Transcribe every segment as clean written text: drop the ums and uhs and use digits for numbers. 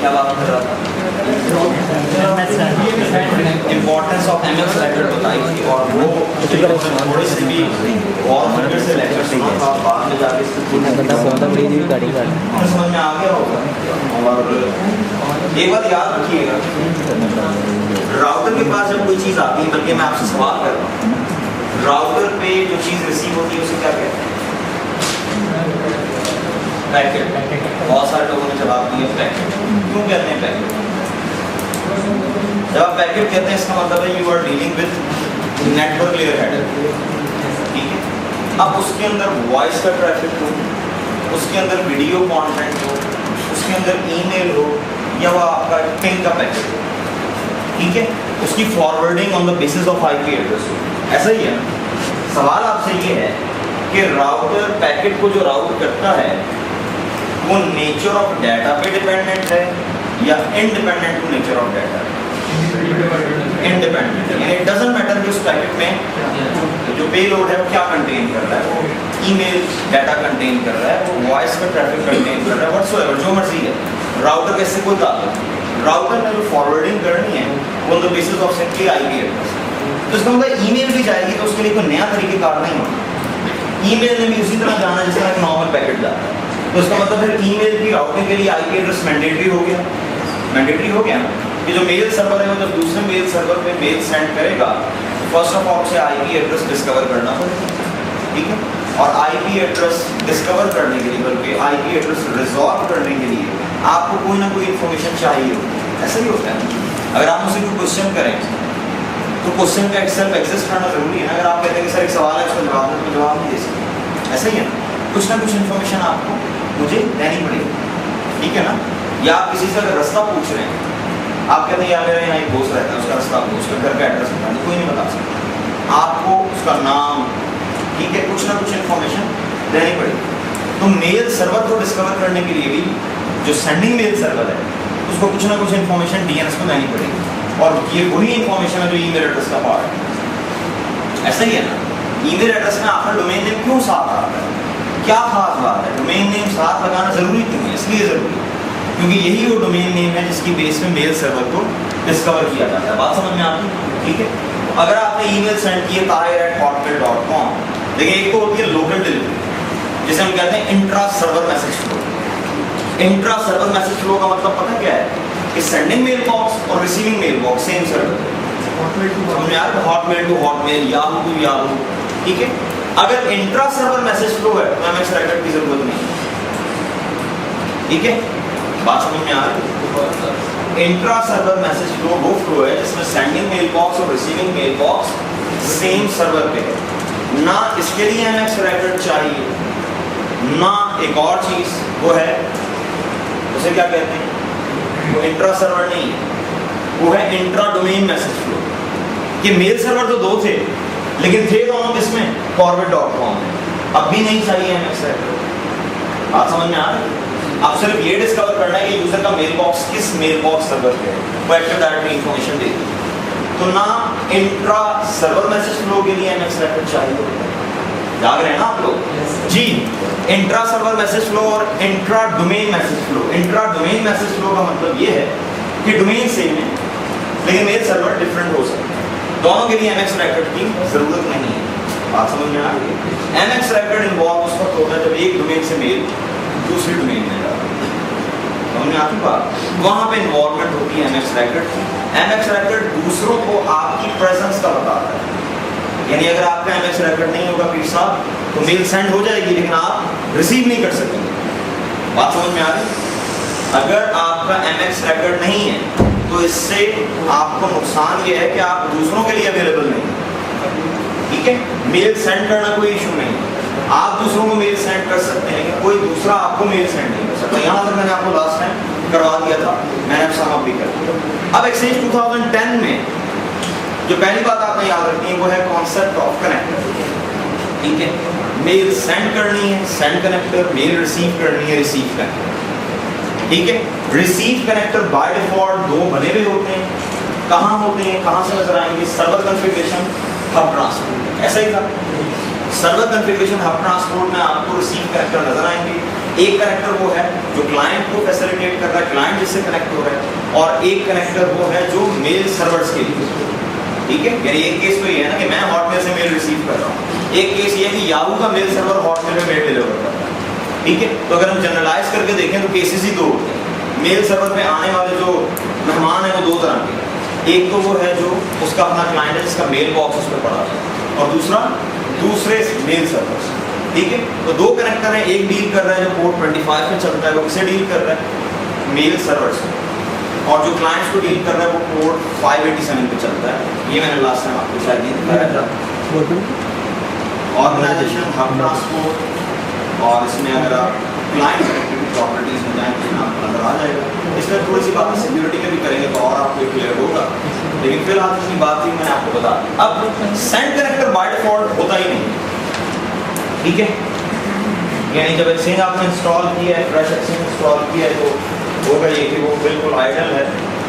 क्या बात कर रहा था? इम्पोर्टेंस ऑफ एमएस लेक्चर बताई थी और वो थोड़ी सी भी और मंदिर से लेक्चर सुना था, बाद में जाके समझ में आ गया होगा। और एक बात याद रखिएगा, राउटर के पास जब कोई चीज़ आती है, बल्कि मैं आपसे सवाल कर रहा हूँ, राउटर पे जो चीज़ रिसीव होती है उसे क्या कहते हैं? पैकेट। बहुत सारे लोगों ने जवाब दिया पैकेट। क्यों कहते हैं पैकेट? जब आप पैकेट कहते हैं इसका मतलब है you are dealing with network layer header, ठीक है। अब उसके अंदर वॉइस का ट्रैफिक हो, उसके अंदर वीडियो कंटेंट हो, उसके अंदर ईमेल हो, या वो आपका पिंग का पैकेट हो, ठीक है, उसकी forwarding on the basis of IP address हो। ऐसा ही है। सवाल आपसे ये है कि राउटर पैकेट को जो राउट करता है वो नेचर ऑफ डाटा पे डिपेंडेंट है या independent to nature of data? Independent. यानी इट डजंट मैटर कि उस पैकेट में जो पेलोड है वो क्या कंटेन कर रहा है, वो ईमेल डाटा कंटेन कर रहा है, वो वॉइस का ट्रैफिक कंटेन कर रहा है, व्हाटसोएवर, जो मर्जी है। राउटर का इससे कोई ताल्लुक नहीं। राउटर में जो फॉरवर्डिंग करनी है वो on the basis of simply IP address. तो इसका मतलब ईमेल भी जाएगी तो उसके लिए कोई नया तरीकेकार नहीं होगा। ईमेल में भी उसी तरह जाना जिस तरह एक नॉर्मल पैकेट जाता है। तो इसका मतलब फिर ईमेल की राउटिंग के लिए आईपी एड्रेस मैंडेटरी हो गया। मैंडेटरी हो गया ना कि जो मेल सर्वर है वो जब दूसरे मेल सर्वर पे मेल सेंड करेगा तो फर्स्ट ऑफ ऑल से आईपी एड्रेस डिस्कवर करना पड़ेगा, ठीक है। और आईपी एड्रेस डिस्कवर करने के लिए, बल्कि आईपी एड्रेस रिजॉल्व करने के लिए आपको कोई ना कोई इन्फॉर्मेशन चाहिए होती है। ऐसा ही होता है। अगर आप मुझसे कोई क्वेश्चन करें तो क्वेश्चन का एक्सेल्फ एग्जिस्ट करना जरूरी है ना। अगर आप कहते हैं कि सर एक सवाल है उसका जवाब है तो जवाब नहीं दे सकते, ऐसा ही है ना। कुछ ना कुछ इन्फॉर्मेशन आपको मुझे देनी पड़ेगी, ठीक है ना। या आप किसी से अगर रास्ता पूछ रहे हैं, आप कहते हैं यार मेरा यहाँ एक दोस्त रहता है, उसका रास्ता उसका घर का एड्रेस बता दो, कोई नहीं बता सकता। आपको उसका नाम, ठीक है, कुछ ना कुछ इन्फॉर्मेशन देनी पड़ेगी। तो मेल सर्वर को डिस्कवर करने के लिए भी जो सेंडिंग मेल सर्वर है उसको कुछ ना कुछ इन्फॉर्मेशन डीएनएस को देनी पड़ेगी। और ये वही इन्फॉर्मेशन है जो ईमेल एड्रेस का पार्ट है। ऐसा ही है ना। ईमेल एड्रेस में आपका डोमेन नेम क्यों साथ आता है? क्या खास बात है? डोमेन नेम साथ लगाना जरूरी क्यों है? इसलिए जरूरी है क्योंकि यही वो डोमेन नेम है जिसकी बेस में मेल सर्वर को डिस्कवर किया जाता है। बात समझ में आती है? ठीक है। अगर आपने ईमेल सेंड किए tahir@hotmail.com, देखिए एक तो होती है लोकल डिलीवरी जिसे हम कहते हैं intra server message flow. Intra server message flow का मतलब पता क्या है कि सेंडिंग मेल बॉक्स और receiving mail box same server है। Hotmail to Hotmail, Yahoo to Yahoo, ठीक है। अगर इंट्रा सर्वर मैसेज फ्लो है तो एमएस रेकॉर्ड की जरूरत नहीं, ठीक है। बात समझ में आ रही है? इंट्रा सर्वर मैसेज फ्लो वो फ्लो है जिसमें सेंडिंग मेल बॉक्स और receiving mail box same server पे है। ना इसके लिए एमएस रेकॉर्ड चाहिए, ना एक और चीज वो है, उसे क्या कहते हैं, वो इंट्रा सर्वर नहीं है, वो है इंट्रा डोमेन मैसेज फ्लो। ये मेल सर्वर तो दो थे लेकिन थे दोनों किसमें? forward.com में। अब भी नहीं चाहिए एमएस रेकॉर्ड। बात समझ में आ रही है? आप सिर्फ ये डिस्कवर करना है कि यूजर का मेल बॉक्स किस मेल बॉक्स सर्वर पे है, वो एक्टिव डायरेक्टरी इंफॉर्मेशन देगी। तो ना इंट्रा सर्वर मैसेज फ्लो के लिए एमएस रेकॉर्ड चाहिए, जाग रहे हैं ना आप लोग? जी। इंट्रा सर्वर मैसेज फ्लो और intra domain message flow. Intra domain message flow का मतलब ये है कि डोमेन सेम है लेकिन मेल सर्वर डिफरेंट हो सकता है। दोनों के लिए एमएस रेकॉर्ड की जरूरत नहीं है। बात समझ में आ रही है? एमएस रेकॉर्ड इन्वॉल्व उस वक्त होता है जब एक डोमेन से मेल दूसरी डोमेन में जाता है। समझ में आती बात? वहां पे इन्वॉल्वमेंट होती है एमएस रेकॉर्ड की। एमएस रेकॉर्ड दूसरों को आपकी प्रेजेंस का बताता है। यानी अगर आपका एमएस रेकॉर्ड नहीं होगा पीर साहब तो मेल सेंड हो जाएगी लेकिन आप रिसीव नहीं कर सकेंगे। बात समझ में आ रही? अगर आपका एमएस रेकॉर्ड नहीं है तो इससे आपको नुकसान ये है कि आप दूसरों के लिए अवेलेबल नहीं, ठीक है। मेल सेंड करना कोई इशू नहीं, आप दूसरों को मेल सेंड कर सकते हैं लेकिन कोई दूसरा आपको मेल सेंड नहीं कर सकता। यहाँ तक मैंने आपको लास्ट टाइम करवा दिया था, मैंने अब सम अप भी कर दिया। अब एक्सचेंज 2010 में जो पहली बात आपने याद रखनी है वो है कॉन्सेप्ट ऑफ कनेक्टर, ठीक है। मेल सेंड करनी है सेंड कनेक्टर, मेल रिसीव करनी है रिसीव कनेक्टर, ठीक है। रिसीव कनेक्टर बाय डिफॉल्ट दो बने हुए होते हैं। कहाँ होते हैं, कहाँ से नजर आएंगे? Server configuration, hub transport. ऐसा ही था। सर्वर कॉन्फ़िगरेशन, हब ट्रांसपोर्ट में आपको रिसीव कनेक्टर नजर आएंगे। एक कनेक्टर वो है जो क्लाइंट को फैसिलिटेट कर रहा है, क्लाइंट जिससे कनेक्ट हो रहा है, और एक कनेक्टर वो है जो मेल सर्वर्स के लिए। ठीक है, यानी एक केस तो ये है ना कि मैं हॉटमेल से मेल रिसीव कर रहा हूँ, एक केस ये है कि याहू का मेल सर्वर हॉटमेल में मेल डिलीवर कर रहा है। ठीक है, तो अगर हम जनरलाइज करके देखें तो केसेस ही दो होते हैं। मेल सर्वर पे आने वाले जो मेहमान हैं वो दो तरह के, एक तो वो है जो उसका अपना क्लाइंट है जिसका मेल बॉक्स उस पर पड़ा है, और दूसरा दूसरे मेल सर्वर्स। ठीक है, तो दो कनेक्टर हैं, एक डील कर रहा है जो पोर्ट 25 पे चलता है, वो किसे डील कर रहा है, मेल सर्वर्स, और जो क्लाइंट्स को डील कर रहा है वो पोर्ट 587 पे चलता है। ये मैंने लास्ट टाइम आपको शायद दिखाया था, ऑर्गेनाइजेशन हब ट्रांसपोर्ट, और इसमें अगर आप क्लाइंट कनेक्टिविटी प्रॉपर्टीज में जाएं तो आपको नजर आ जाएगा। इसमें थोड़ी सी बातें सिक्योरिटी में भी करेंगे तो और आपको क्लियर होगा, लेकिन फिलहाल जितनी बात थी मैंने आपको बता दी। अब सेंड कनेक्टर बाय डिफॉल्ट होता ही नहीं। ठीक है, यानी जब एक्सचेंज आपने इंस्टॉल किया है, फ्रेश एक्सचेंज इंस्टॉल किया है, तो होगा ये कि वो बिल्कुल आइडल है,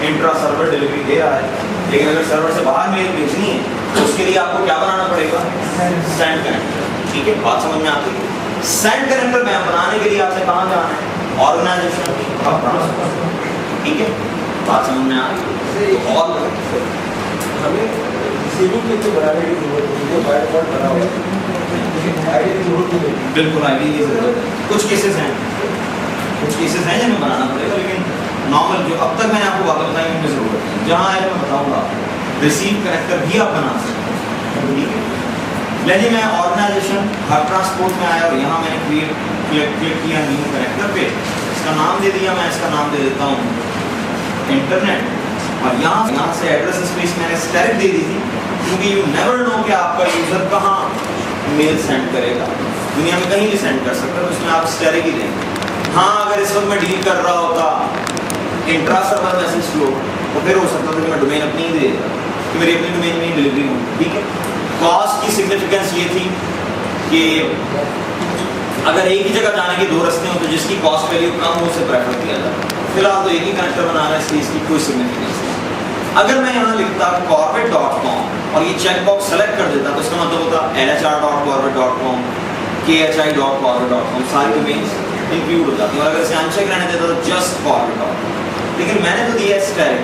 इंट्रा सर्वर डिलीवरी दे रहा है, लेकिन अगर सर्वर से बाहर मेल भेजनी है तो उसके लिए आपको क्या बनाना पड़ेगा, सेंड कनेक्टर। ठीक है, बात समझ में आती है। सेंड कनेक्टर बनाने के लिए आपसे कहाँ जाना है, ऑर्गेनाइजेशन हब ट्रांसपोर्ट। ठीक है, बात समझ में आ रही है। और हमें रिसीविंग के बनाने की जरूरत नहीं है, बाय डिफॉल्ट बना हुआ है, आईडी की जरूरत नहीं है। बिल्कुल आईडी की जरूरत है। कुछ केसेस हैं जिनमें बनाना पड़ेगा, लेकिन नॉर्मल जो अब तक मैंने आपको बात बताई उनकी जरूरत है। जहाँ आएगा मैं बताऊँगा, रिसीव कनेक्टर भी आप बना सकते हैं। ठीक है, लेकिन मैं ऑर्गेनाइजेशन हब ट्रांसपोर्ट में आया और यहाँ मैंने क्लिक किया न्यू कनेक्टर पे, इसका नाम दे दिया, मैं इसका नाम दे देता हूँ इंटरनेट, और यहाँ से एड्रेस स्पेस मैंने स्टेरिक दे दी थी, क्योंकि यू नेवर नो कि आपका यूज़र कहाँ मेल सेंड करेगा, दुनिया में कहीं भी सेंड कर सकता है, तो उसमें आप स्टेरिक ही देंगे। हाँ, अगर इस वक्त मैं डील कर रहा होता इंट्रा सर्वर मैसेज फ्लो, तो फिर हो सकता था कि मैं डोमेन अपनी ही दे देता, कि मेरी अपनी डोमेन में ही डिलीवरी हो। ठीक है, कॉस्ट की सिग्निफिकेंस ये थी कि अगर एक ही जगह जाने के दो रास्ते हो तो जिसकी कॉस्ट वैल्यू कम हो उसे प्रेफर किया जाए। फिलहाल तो एक ही कनेक्टर बना रहा है, इसलिए इसकी कोई सिग्निफिकेंस नहीं। अगर मैं यहाँ लिखता corporate.com और ये चेक बॉक्स सेलेक्ट कर देता तो इसका मतलब होता lhr.corporate.com, khi.corporate.com, सारी डोमेन्स इंक्लूड हो जाती है, और अगर इसे अनचेक रहने देता तो जस्ट corporate.com। लेकिन मैंने तो दिया स्टेरिक,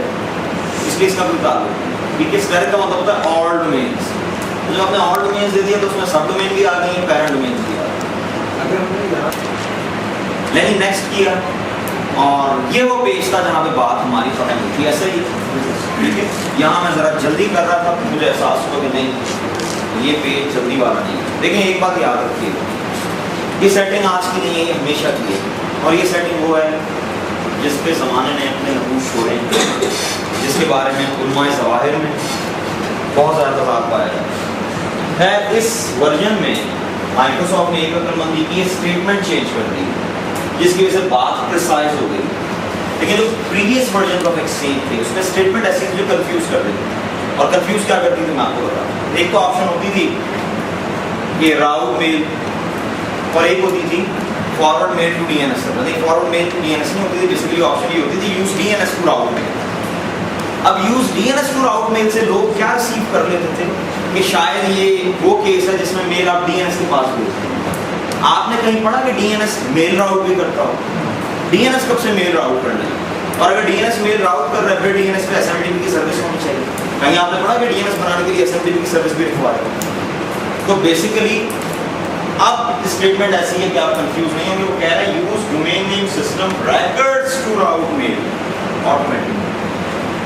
इसलिए इसका कोई ताल्लुक नहीं। ठीक है, स्टेरिक का मतलब होता है ऑल डोमेन्स, तो जब आपने ऑल डोमेन्स दे दिया तो उसमें सब डोमेन भी आ गई, पैरेंट डोमेन्स भी आ गई। अगर हमने यहाँ लेकिन नेक्स्ट किया, और ये वो पेज था जहाँ पे बात हमारी खत्म हुई थी, ऐसे ही। ठीक है, यहाँ मैं ज़रा जल्दी कर रहा था, मुझे एहसास हुआ कि नहीं ये पेज जल्दी वाला नहीं है। लेकिन एक बात याद रखिएगा, ये सेटिंग आज की नहीं है, ये हमेशा की है, और ये सेटिंग वो है जिस पे ज़माने ने अपने नबूज छोड़े, जिसके बारे में उलमाए ज़वाहिर में बहुत ज़्यादा तजाद पाया जाता है। इस वर्जन में माइक्रोसॉफ्ट ने एक अक्लमंदी की स्टेटमेंट चेंज कर दी, जिसकी वजह से बात प्रिसाइज हो गई। लेकिन जो प्रीवियस वर्जन ऑफ एक्सचेंज थे उसमें स्टेटमेंट ऐसी थी जो कंफ्यूज कर देती थी, और कंफ्यूज क्या करती थी मैं आपको बताऊँ। एक तो ऑप्शन होती थी कि राउट मेल, और एक होती थी फॉरवर्ड मेल टू डीएनएस। नहीं, फॉरवर्ड मेल टू डीएनएस नहीं होती थी, बेसिकली ऑप्शन ये होती थी use DNS to route mail. अब use DNS to route mail से लोग क्या रिसीव कर लेते थे कि शायद ये वो केस है जिसमें मेल आप डीएनएस के पास भेजते हैं। आपने कहीं पढ़ा कि डीएनएस मेल राउट भी करता हो? डीएनएस कब से मेल राउट करना है? और अगर डीएनएस मेल राउट कर रहा है फिर डीएनएस पे एसएमटीपी की सर्विस होनी चाहिए। कहीं आपने पढ़ा कि डीएनएस बनाने के लिए एसएमटीपी की सर्विस भी रिक्वायर्ड है? तो बेसिकली अब स्टेटमेंट ऐसी है कि आप कंफ्यूज नहीं होंगे। वो कह रहा है use domain name system records to route mail automatically.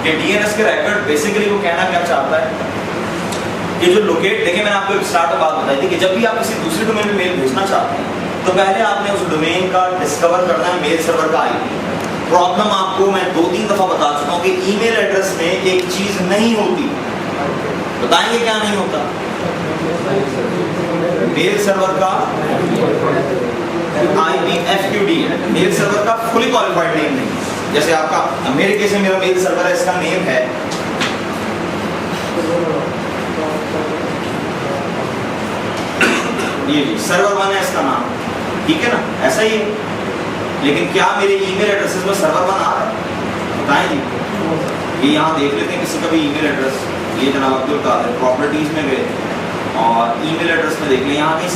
कि डीएनएस के रिकॉर्ड बेसिकली वो कहना क्या चाहता है कि जो लोकेट, देखिए मैंने आपको स्टार्ट में बात बताई थी कि जब भी आप किसी दूसरे डोमेन में मेल भेजना चाहते हैं तो पहले आपने उस डोमेन का डिस्कवर करना है मेल सर्वर का आईपी। प्रॉब्लम आपको मैं 2-3 दफा बता चुका हूँ कि ईमेल एड्रेस में एक चीज नहीं होती। बताएंगे क्या नहीं होता? मेल सर्वर का IPFQD है, मेल सर्वर का फुली क्वालिफाइड नेम नहीं। जैसे आपका मेरे केस में मेरा मेल सर्वर है, इसका नेम है ये सर्वर 1 है इसका नाम, ठीक है ना, ऐसा ही है। लेकिन क्या मेरे ईमेल एड्रेसेस में सर्वर 1 आ रहा है? बताएं जी। ये यहाँ देख लेते हैं किसी का भी ईमेल एड्रेस। ये जनाब अब्दुल कादिर प्रॉपर्टीज में गए और ईमेल एड्रेस में देख लें यहाँ कहीं